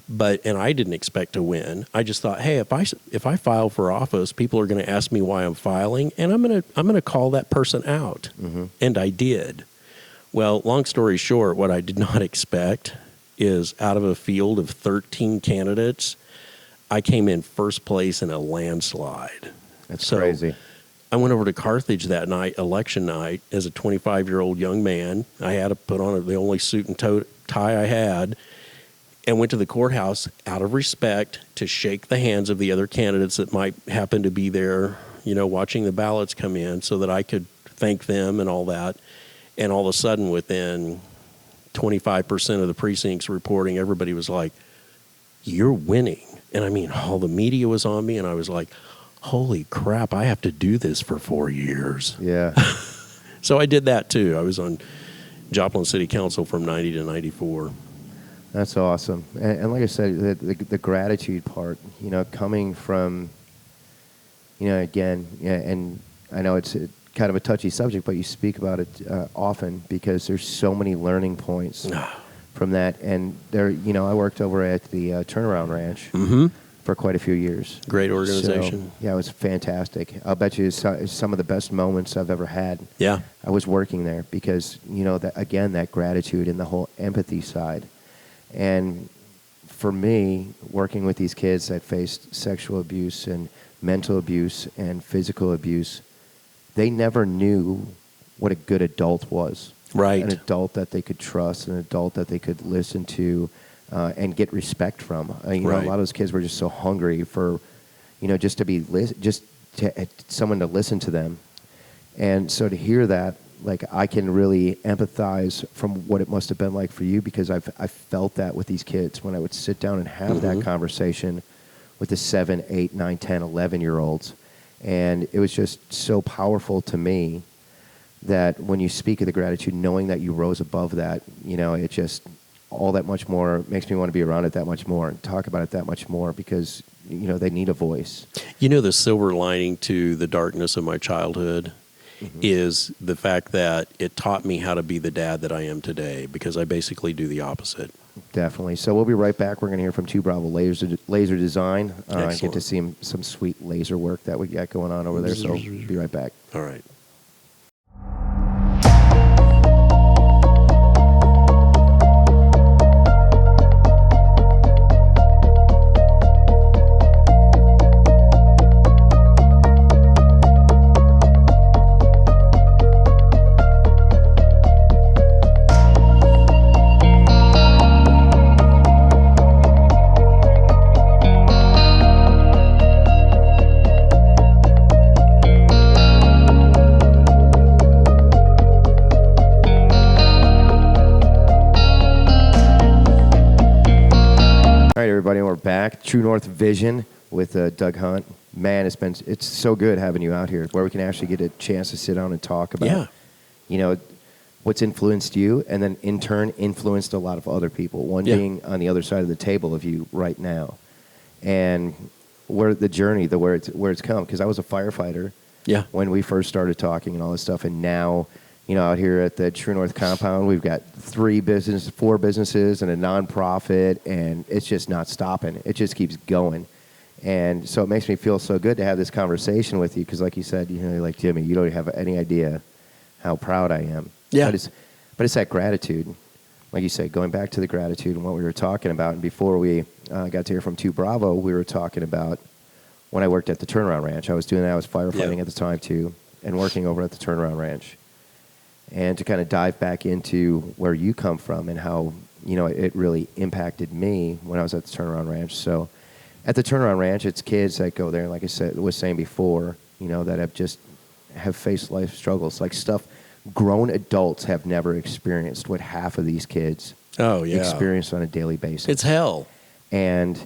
and I didn't expect to win. I just thought, hey, if I file for office, people are going to ask me why I'm filing, and I'm going to call that person out. Mm-hmm. And I did. Well, long story short, what I did not expect is out of a field of 13 candidates, I came in first place in a landslide. That's crazy. I went over to Carthage that night, election night, as a 25-year-old young man. I had to put on the only suit and tie I had, and went to the courthouse out of respect to shake the hands of the other candidates that might happen to be there, you know, watching the ballots come in so that I could thank them and all that. And all of a sudden, within 25% of the precincts reporting, everybody was like, you're winning. And I mean, all the media was on me, and I was like, holy crap, I have to do this for 4 years. Yeah. So I did that too. I was on Joplin City Council from 90 to 94. That's awesome. And like I said, the gratitude part, you know, coming from, you know, again, yeah, and I know it's kind of a touchy subject, but you speak about it often because there's so many learning points from that. And there, you know, I worked over at the Turnaround Ranch for quite a few years. Great organization. So, yeah, it was fantastic. I'll bet you it's some of the best moments I've ever had. Yeah. I was working there because, you know, that gratitude and the whole empathy side. And for me, working with these kids that faced sexual abuse and mental abuse and physical abuse, they never knew what a good adult was. Right. An adult that they could trust, an adult that they could listen to and get respect from. You know, a lot of those kids were just so hungry for, you know, just to someone to listen to them. And so to hear that, like, I can really empathize from what it must have been like for you, because I felt that with these kids when I would sit down and have that conversation with the 7, 8, 9, 10, 11-year-olds. And it was just so powerful to me that when you speak of the gratitude, knowing that you rose above that, you know, it just all that much more makes me want to be around it that much more and talk about it that much more, because, you know, they need a voice. You know, the silver lining to the darkness of my childhood is the fact that it taught me how to be the dad that I am today, because I basically do the opposite. Definitely. So we'll be right back. We're going to hear from 2 Bravo Laser Design. Get to see some sweet laser work that we got going on over there. So be right back. All right. Everybody, we're back. True North Vision with Doug Hunt. Man, it's so good having you out here, where we can actually get a chance to sit down and talk about, you know, what's influenced you, and then in turn influenced a lot of other people. One being on the other side of the table of you right now, and where the journey, where it's come. Because I was a firefighter, Yeah. When we first started talking and all this stuff, and now, out here at the True North compound, we've got 4 businesses and a nonprofit, and it's just not stopping. It just keeps going. And so it makes me feel so good to have this conversation with you, because like you said, you're like, Jimmy, you don't have any idea how proud I am. Yeah. But it's that gratitude. Like you said, going back to the gratitude and what we were talking about. And before we got to hear from 2 Bravo, we were talking about when I worked at the Turnaround Ranch. I was doing that. I was firefighting at the time, too, and working over at the Turnaround Ranch. And to kind of dive back into where you come from and how, it really impacted me when I was at the Turnaround Ranch. So at the Turnaround Ranch, it's kids that go there, and like I said, was saying before, that have faced life struggles, like stuff grown adults have never experienced what half of these kids experience on a daily basis. It's hell. And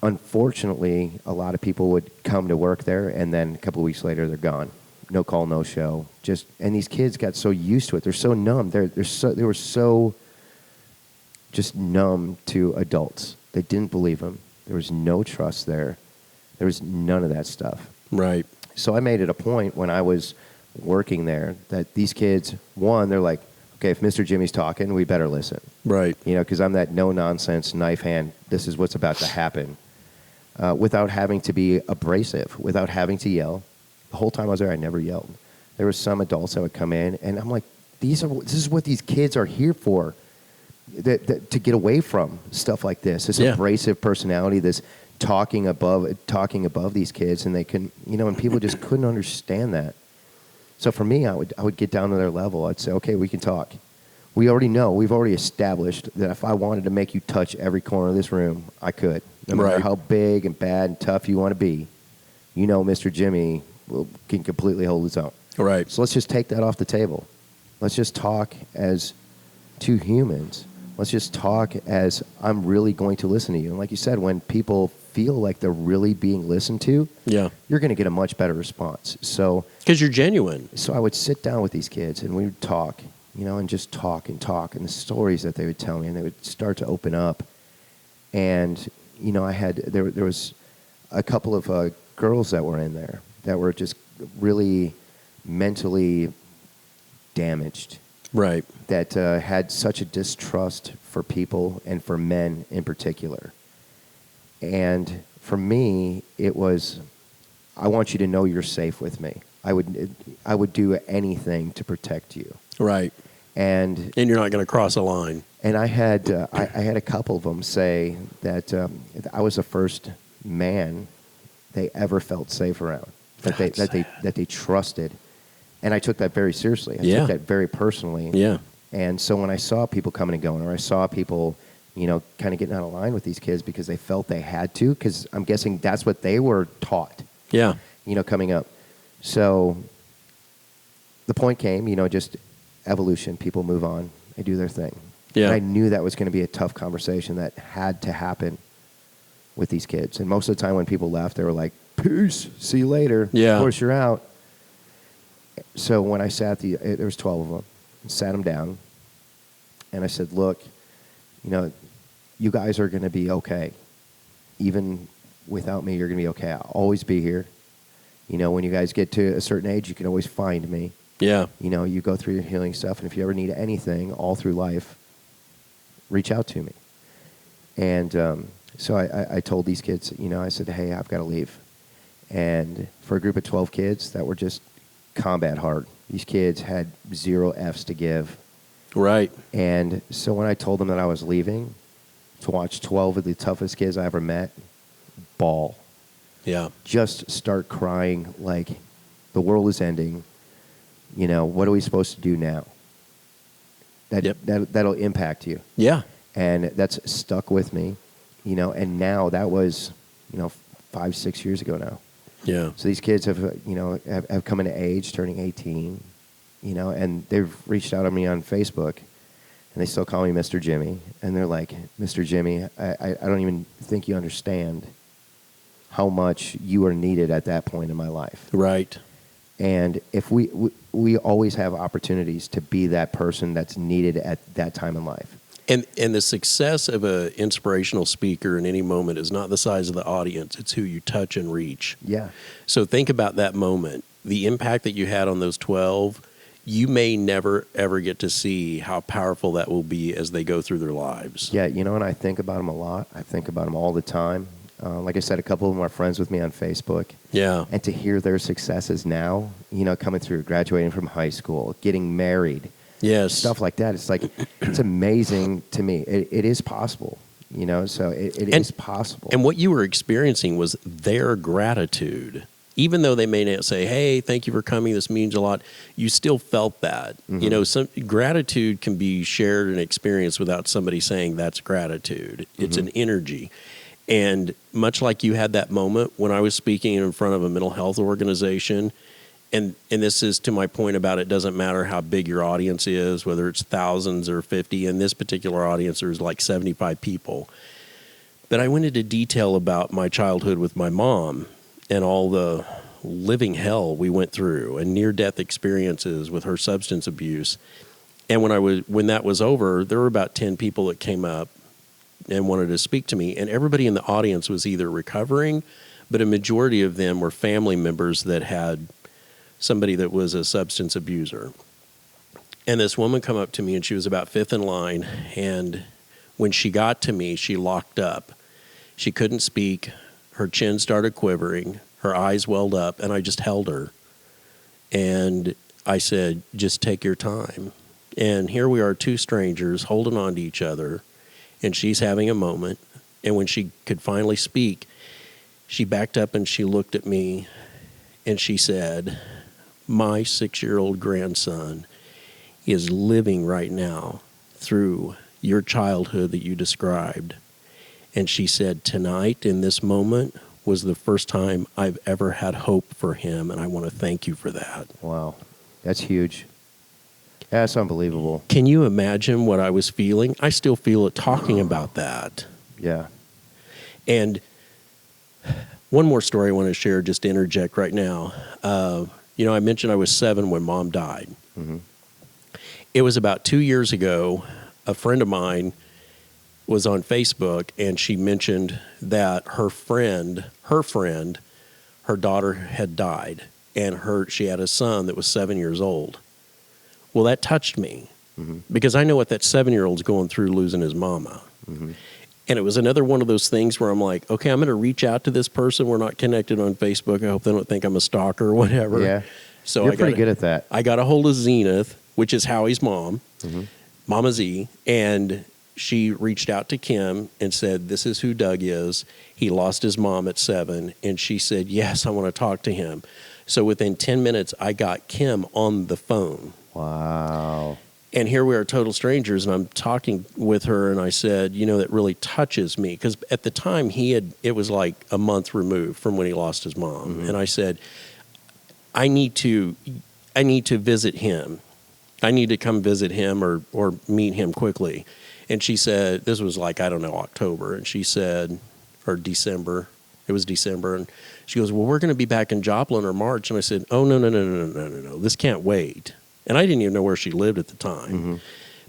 unfortunately, a lot of people would come to work there, and then a couple of weeks later, they're gone. No call, no show. And these kids got so used to it. They're so numb. They were so just numb to adults. They didn't believe them. There was no trust there. There was none of that stuff. Right. So I made it a point when I was working there that these kids, one, they're like, okay, if Mr. Jimmy's talking, we better listen. Right. Because I'm that no-nonsense knife hand, this is what's about to happen, without having to be abrasive, without having to yell. The whole time I was there, I never yelled. There were some adults that would come in, and I'm like, this is what these kids are here for, to get away from stuff like this abrasive personality, this talking above these kids, and they can, and people just couldn't understand that. So for me, I would get down to their level. I'd say, okay, we can talk. We already know, we've already established that if I wanted to make you touch every corner of this room, I could. No matter how big and bad and tough you want to be, Mr. Jimmy can completely hold his own. Right. So let's just take that off the table. Let's just talk as 2 humans. Let's just talk as I'm really going to listen to you. And like you said, when people feel like they're really being listened to, you're going to get a much better response. So because you're genuine. So I would sit down with these kids, and we would talk, and just talk, and the stories that they would tell me, and they would start to open up. And there was a couple of girls that were in there that were just really mentally damaged. Right. That had such a distrust for people and for men in particular. And for me, it was, I want you to know you're safe with me. I would do anything to protect you. Right. And you're not going to cross a line. And I had a couple of them say that I was the first man they ever felt safe around, that they trusted. And I took that very seriously. I took that very personally. Yeah. And so when I saw people coming and going, or I saw people, kind of getting out of line with these kids because they felt they had to, because I'm guessing that's what they were taught. Yeah. Coming up. So the point came, just evolution. People move on. They do their thing. Yeah. And I knew that was going to be a tough conversation that had to happen with these kids. And most of the time when people left, they were like, peace, see you later. Yeah. Of course, you're out. So when I there was 12 of them, sat them down, and I said, look, you guys are going to be okay. Even without me, you're going to be okay. I'll always be here. When you guys get to a certain age, you can always find me. Yeah. You go through your healing stuff, and if you ever need anything all through life, reach out to me. And so I told these kids, I said, hey, I've got to leave. And for a group of 12 kids that were just combat hard, these kids had 0 Fs to give. Right. And so when I told them that I was leaving, to watch 12 of the toughest kids I ever met bawl. Yeah. Just start crying like the world is ending. What are we supposed to do now? That'll impact you. Yeah. And that's stuck with me, and now that was, 5-6 years ago now. Yeah. So these kids have come into age, turning 18, and they've reached out to me on Facebook, and they still call me Mr. Jimmy. And they're like, Mr. Jimmy, I don't even think you understand how much you are needed at that point in my life. Right. And if we always have opportunities to be that person that's needed at that time in life. And the success of an inspirational speaker in any moment is not the size of the audience, it's who you touch and reach. Yeah. So think about that moment. The impact that you had on those 12, you may never, ever get to see how powerful that will be as they go through their lives. Yeah, you know, and I think about them a lot. I think about them all the time. Like I said, a couple of them are friends with me on Facebook. Yeah. And to hear their successes now, you know, coming through, graduating from high school, getting married, Yes. stuff like that. It's like, it's amazing to me. It is possible, you know, so it is possible. And what you were experiencing was their gratitude. Even though they may not say, hey, thank you for coming, this means a lot, you still felt that. Mm-hmm. You know, some gratitude can be shared and experienced without somebody saying that's gratitude. It's an energy. And much like you had that moment when I was speaking in front of a mental health organization, and this is to my point about it doesn't matter how big your audience is, whether it's thousands or 50. In this particular audience, there's like 75 people. But I went into detail about my childhood with my mom and all the living hell we went through and near-death experiences with her substance abuse. And when that was over, there were about 10 people that came up and wanted to speak to me. And everybody in the audience was either recovering, but a majority of them were family members that had somebody that was a substance abuser. And this woman come up to me, and she was about fifth in line. And when she got to me, she locked up. She couldn't speak. Her chin started quivering. Her eyes welled up, and I just held her. And I said, just take your time. And here we are, two strangers holding on to each other, and she's having a moment. And when she could finally speak, she backed up and she looked at me, and she said, my 6-year-old grandson is living right now through your childhood that you described. And she said, tonight in this moment was the first time I've ever had hope for him, and I want to thank you for that. Wow. That's huge. That's unbelievable. Can you imagine what I was feeling? I still feel it talking about that. Yeah. And one more story I want to share, just to interject right now. You know, I mentioned I was 7 when Mom died. Mm-hmm. It was about 2 years ago, a friend of mine was on Facebook, and she mentioned that her daughter had died, and she had a son that was 7 years old. Well, that touched me because I know what that 7-year-old's going through losing his mama. Mm-hmm. And it was another one of those things where I'm like, okay, I'm going to reach out to this person. We're not connected on Facebook. I hope they don't think I'm a stalker or whatever. Yeah. So You're pretty good at that. I got a hold of Zenith, which is Howie's mom, Mama Z, and she reached out to Kim and said, this is who Doug is. He lost his mom at 7. And she said, yes, I want to talk to him. So within 10 minutes, I got Kim on the phone. Wow. And here we are, total strangers, and I'm talking with her, and I said, you know, that really touches me. Because at the time, it was like a month removed from when he lost his mom. Mm-hmm. And I said, I need to visit him. I need to come visit him or meet him quickly. And she said, this was like, I don't know, October. And she said, or December. It was December. And she goes, well, we're going to be back in Joplin or March. And I said, oh, no. This can't wait. And I didn't even know where she lived at the time. Mm-hmm.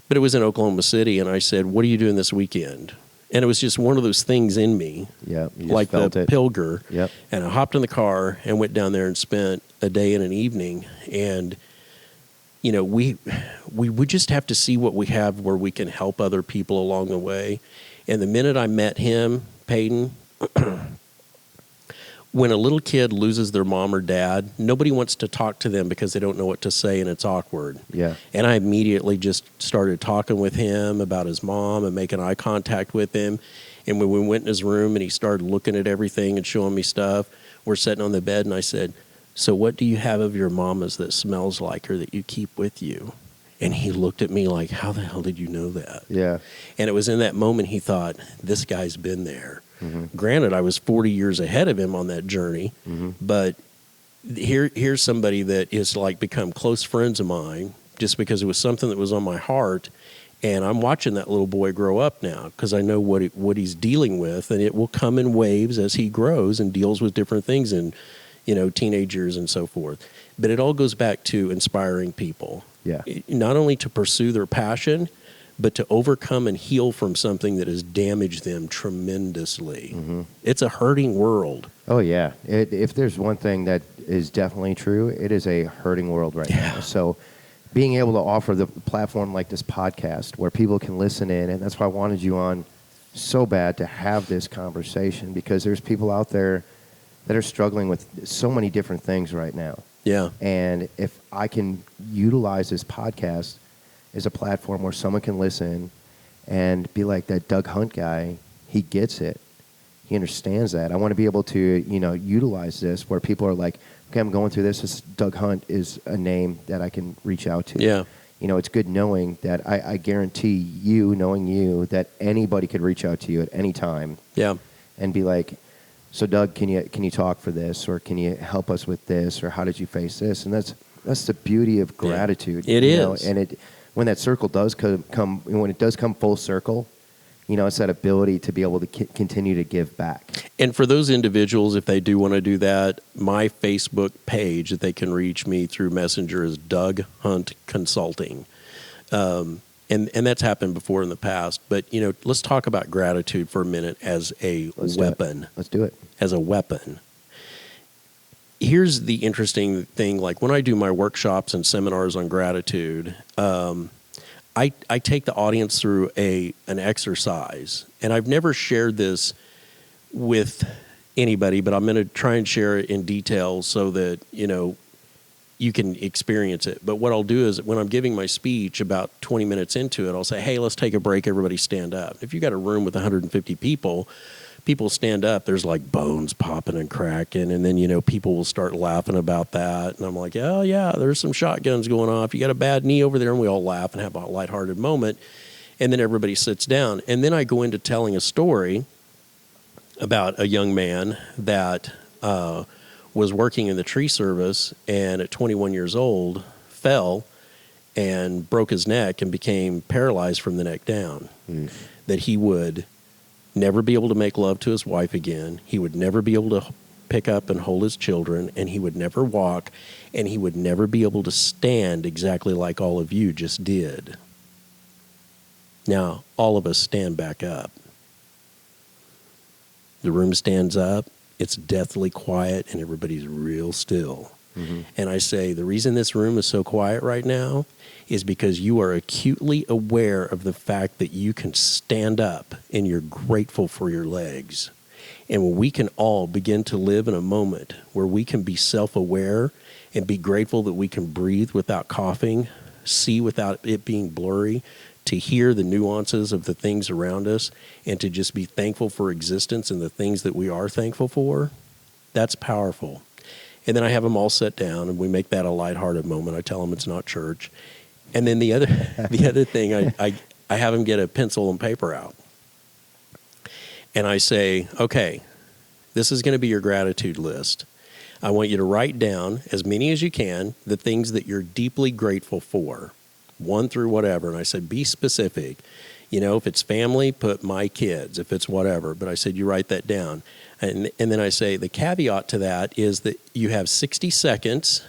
But it was in Oklahoma City. And I said, what are you doing this weekend? And it was just one of those things in me. Yeah, like the Pilger. Yep. And I hopped in the car and went down there and spent a day and an evening. And, you know, we just have to see what we have where we can help other people along the way. And the minute I met him, Peyton, when a little kid loses their mom or dad, nobody wants to talk to them because they don't know what to say and it's awkward. Yeah. And I immediately just started talking with him about his mom and making eye contact with him. And when we went in his room and he started looking at everything and showing me stuff, we're sitting on the bed and I said, so what do you have of your mama's that smells like her that you keep with you? And he looked at me like, how the hell did you know that? Yeah. And it was in that moment he thought, this guy's been there. Mm-hmm. Granted, I was 40 years ahead of him on that journey, but here's somebody that is like become close friends of mine just because it was something that was on my heart. And I'm watching that little boy grow up now because I know what he's dealing with, and it will come in waves as he grows and deals with different things in, you know, teenage years and so forth. But it all goes back to inspiring people. Yeah. Not only to pursue their passion, but to overcome and heal from something that has damaged them tremendously. It's a hurting world. Oh yeah. If there's one thing that is definitely true, it is a hurting world right now. So being able to offer the platform like this podcast where people can listen in, and that's why I wanted you on so bad to have this conversation, because there's people out there that are struggling with so many different things right now. Yeah. And if I can utilize this podcast as a platform where someone can listen and be like, that Doug Hunt guy, he gets it. He understands that. I want to be able to, utilize this where people are like, okay, I'm going through this. Doug Hunt is a name that I can reach out to. Yeah. It's good knowing that I guarantee you, knowing you, that anybody could reach out to you at any time. Yeah. And be like, so Doug, can you talk for this, or can you help us with this, or how did you face this? And that's the beauty of gratitude. It is. And when that circle does come, when it does come full circle, it's that ability to be able to continue to give back. And for those individuals, if they do want to do that, my Facebook page that they can reach me through Messenger is Doug Hunt Consulting. And that's happened before in the past. But, let's talk about gratitude for a minute as a weapon. Let's do it. As a weapon. Here's the interesting thing. Like when I do my workshops and seminars on gratitude, I take the audience through an exercise. And I've never shared this with anybody, but I'm going to try and share it in detail so that, you can experience it. But what I'll do is when I'm giving my speech about 20 minutes into it, I'll say, hey, let's take a break. Everybody stand up. If you got a room with 150 people stand up, there's like bones popping and cracking. And then, people will start laughing about that. And I'm like, oh, yeah, there's some shotguns going off. You got a bad knee over there. And we all laugh and have a lighthearted moment. And then everybody sits down. And then I go into telling a story about a young man that was working in the tree service, and at 21 years old fell and broke his neck and became paralyzed from the neck down. That he would never be able to make love to his wife again. He would never be able to pick up and hold his children, and he would never walk, and he would never be able to stand exactly like all of you just did. Now, all of us stand back up. The room stands up. It's deathly quiet, and everybody's real still. And I say, the reason this room is so quiet right now is because you are acutely aware of the fact that you can stand up, and you're grateful for your legs. And when we can all begin to live in a moment where we can be self-aware and be grateful that we can breathe without coughing, see without it being blurry, to hear the nuances of the things around us, and to just be thankful for existence and the things that we are thankful for, that's powerful. And then I have them all sit down, and we make that a lighthearted moment. I tell them it's not church. And then the other thing, I have them get a pencil and paper out. And I say, okay, this is going to be your gratitude list. I want you to write down, as many as you can, the things that you're deeply grateful for. 1 through whatever. And I said, be specific. If it's family, put my kids. If it's whatever. But I said, you write that down. And then I say, the caveat to that is that you have 60 seconds.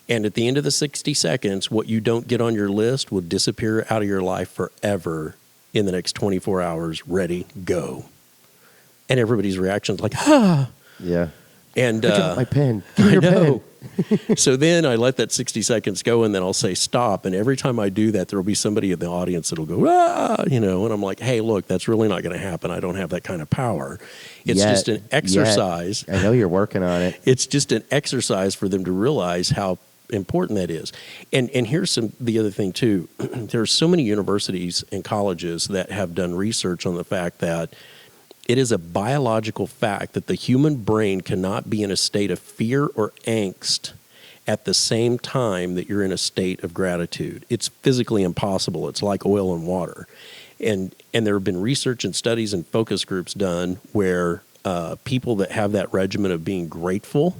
And at the end of the 60 seconds, what you don't get on your list will disappear out of your life forever in the next 24 hours. Ready, go. And everybody's reaction is like, ah. Yeah. And I dropped my pen. Give me I your know. pen. So then I let that 60 seconds go, and then I'll say stop. And every time I do that, there will be somebody in the audience that'll go, and I'm like, hey, look, that's really not going to happen. I don't have that kind of power. It's just an exercise. I know you're working on it. It's just an exercise for them to realize how important that is. And here's the other thing, too. There are so many universities and colleges that have done research on the fact that it is a biological fact that the human brain cannot be in a state of fear or angst at the same time that you're in a state of gratitude. It's physically impossible. It's like oil and water. And there have been research and studies and focus groups done where people that have that regimen of being grateful,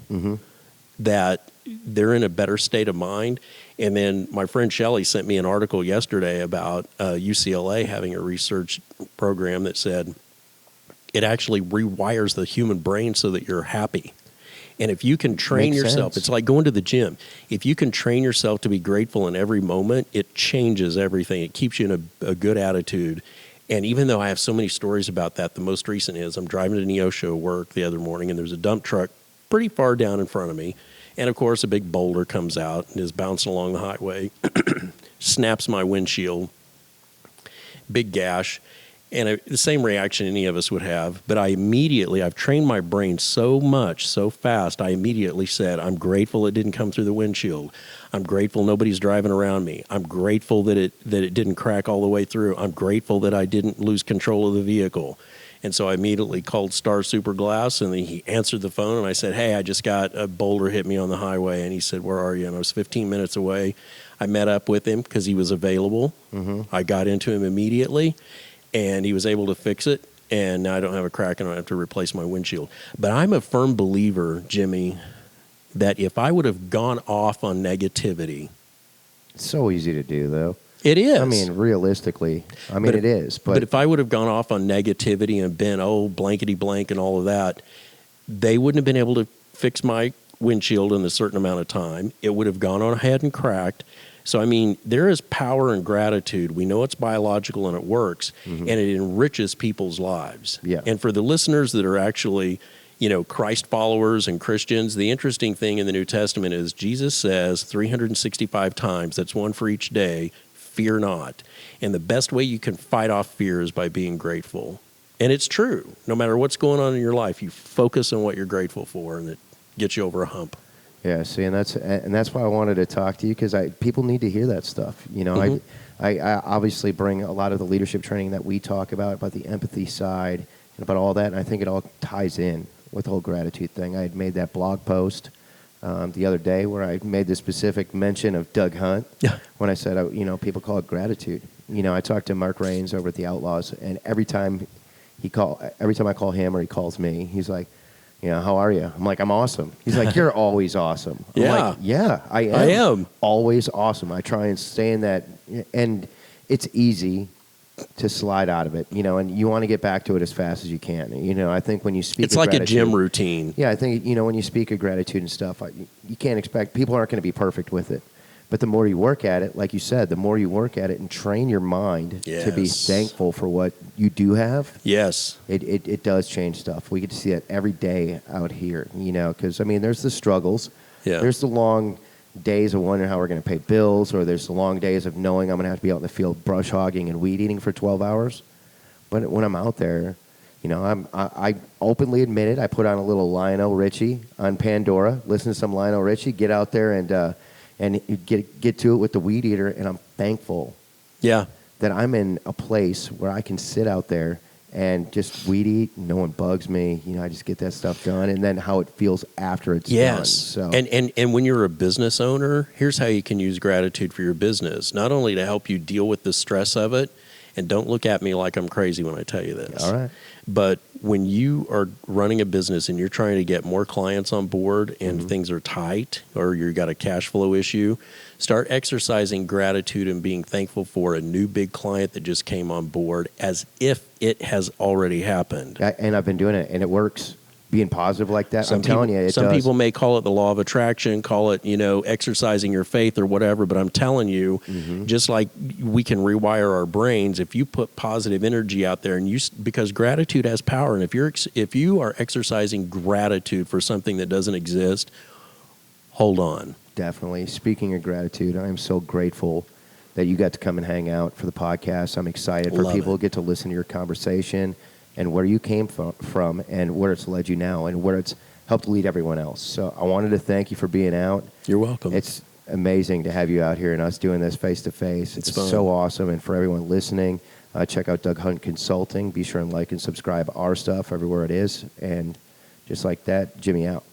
that they're in a better state of mind. And then my friend Shelley sent me an article yesterday about UCLA having a research program that said, it actually rewires the human brain so that you're happy. And if you can train Makes yourself, sense. it's like going to the gym. If you can train yourself to be grateful in every moment, it changes everything. It keeps you in a good attitude. And even though I have so many stories about that, the most recent is I'm driving to Neosho work the other morning, and there's a dump truck pretty far down in front of me. And, of course, a big boulder comes out and is bouncing along the highway, snaps my windshield, big gash. And the same reaction any of us would have. But I've trained my brain so much, so fast, I immediately said, I'm grateful it didn't come through the windshield. I'm grateful nobody's driving around me. I'm grateful that it didn't crack all the way through. I'm grateful that I didn't lose control of the vehicle. And so I immediately called Star Super Glass, and he answered the phone, and I said, hey, I just got a boulder hit me on the highway. And he said, where are you? And I was 15 minutes away. I met up with him because he was available. Mm-hmm. I got into him immediately. And he was able to fix it, and now I don't have a crack and I don't have to replace my windshield. But I'm a firm believer, Jimmy, that if I would have gone off on negativity. It's so easy to do, though. It is. I mean, realistically, it is. But if I would have gone off on negativity and been, blankety blank and all of that, they wouldn't have been able to fix my windshield in a certain amount of time. It would have gone on ahead and cracked. So, I mean, there is power in gratitude. We know it's biological and it works, and it enriches people's lives. Yeah. And for the listeners that are actually, Christ followers and Christians, the interesting thing in the New Testament is Jesus says 365 times, that's one for each day, fear not. And the best way you can fight off fear is by being grateful. And it's true. No matter what's going on in your life, you focus on what you're grateful for, and it gets you over a hump. Yeah, see, and that's why I wanted to talk to you, because people need to hear that stuff. I obviously bring a lot of the leadership training that we talk about the empathy side and about all that, and I think it all ties in with the whole gratitude thing. I had made that blog post the other day where I made the specific mention of Doug Hunt when I said, people call it gratitude. I talked to Mark Rains over at the Outlaws, and every time I call him or he calls me, he's like, how are you? I'm like, I'm awesome. He's like, you're always awesome. I'm like, yeah, I am always awesome. I try and stay in that, and it's easy to slide out of it, and you want to get back to it as fast as you can. I think when you speak it's like a gym routine. Yeah, I think, when you speak of gratitude and stuff, you can't expect, people aren't going to be perfect with it. But the more you work at it, like you said, the more you work at it and train your mind to be thankful for what you do have. Yes. It does change stuff. We get to see it every day out here, because, there's the struggles. Yeah. There's the long days of wondering how we're going to pay bills, or there's the long days of knowing I'm going to have to be out in the field brush hogging and weed eating for 12 hours. But when I'm out there, I openly admit it. I put on a little Lionel Richie on Pandora, listen to some Lionel Richie, get out there and get to it with the weed eater, and I'm thankful that I'm in a place where I can sit out there and just weed eat. No one bugs me. I just get that stuff done, and then how it feels after it's done. So. And when you're a business owner, here's how you can use gratitude for your business, not only to help you deal with the stress of it, and don't look at me like I'm crazy when I tell you this. All right. But when you are running a business and you're trying to get more clients on board and things are tight, or you've got a cash flow issue, start exercising gratitude and being thankful for a new big client that just came on board as if it has already happened. And I've been doing it, and it works. Being positive like that, I'm telling you, it does. Some people may call it the law of attraction, call it, exercising your faith or whatever, but I'm telling you, just like we can rewire our brains, if you put positive energy out there, because gratitude has power, and if you are exercising gratitude for something that doesn't exist, hold on. Definitely. Speaking of gratitude, I am so grateful that you got to come and hang out for the podcast. I'm excited for people to get to listen to your conversation and where you came from and where it's led you now and where it's helped lead everyone else. So I wanted to thank you for being out. You're welcome. It's amazing to have you out here and us doing this face-to-face. It's fun. So awesome. And for everyone listening, check out Doug Hunt Consulting. Be sure and like and subscribe our stuff everywhere it is. And just like that, Jimmy out.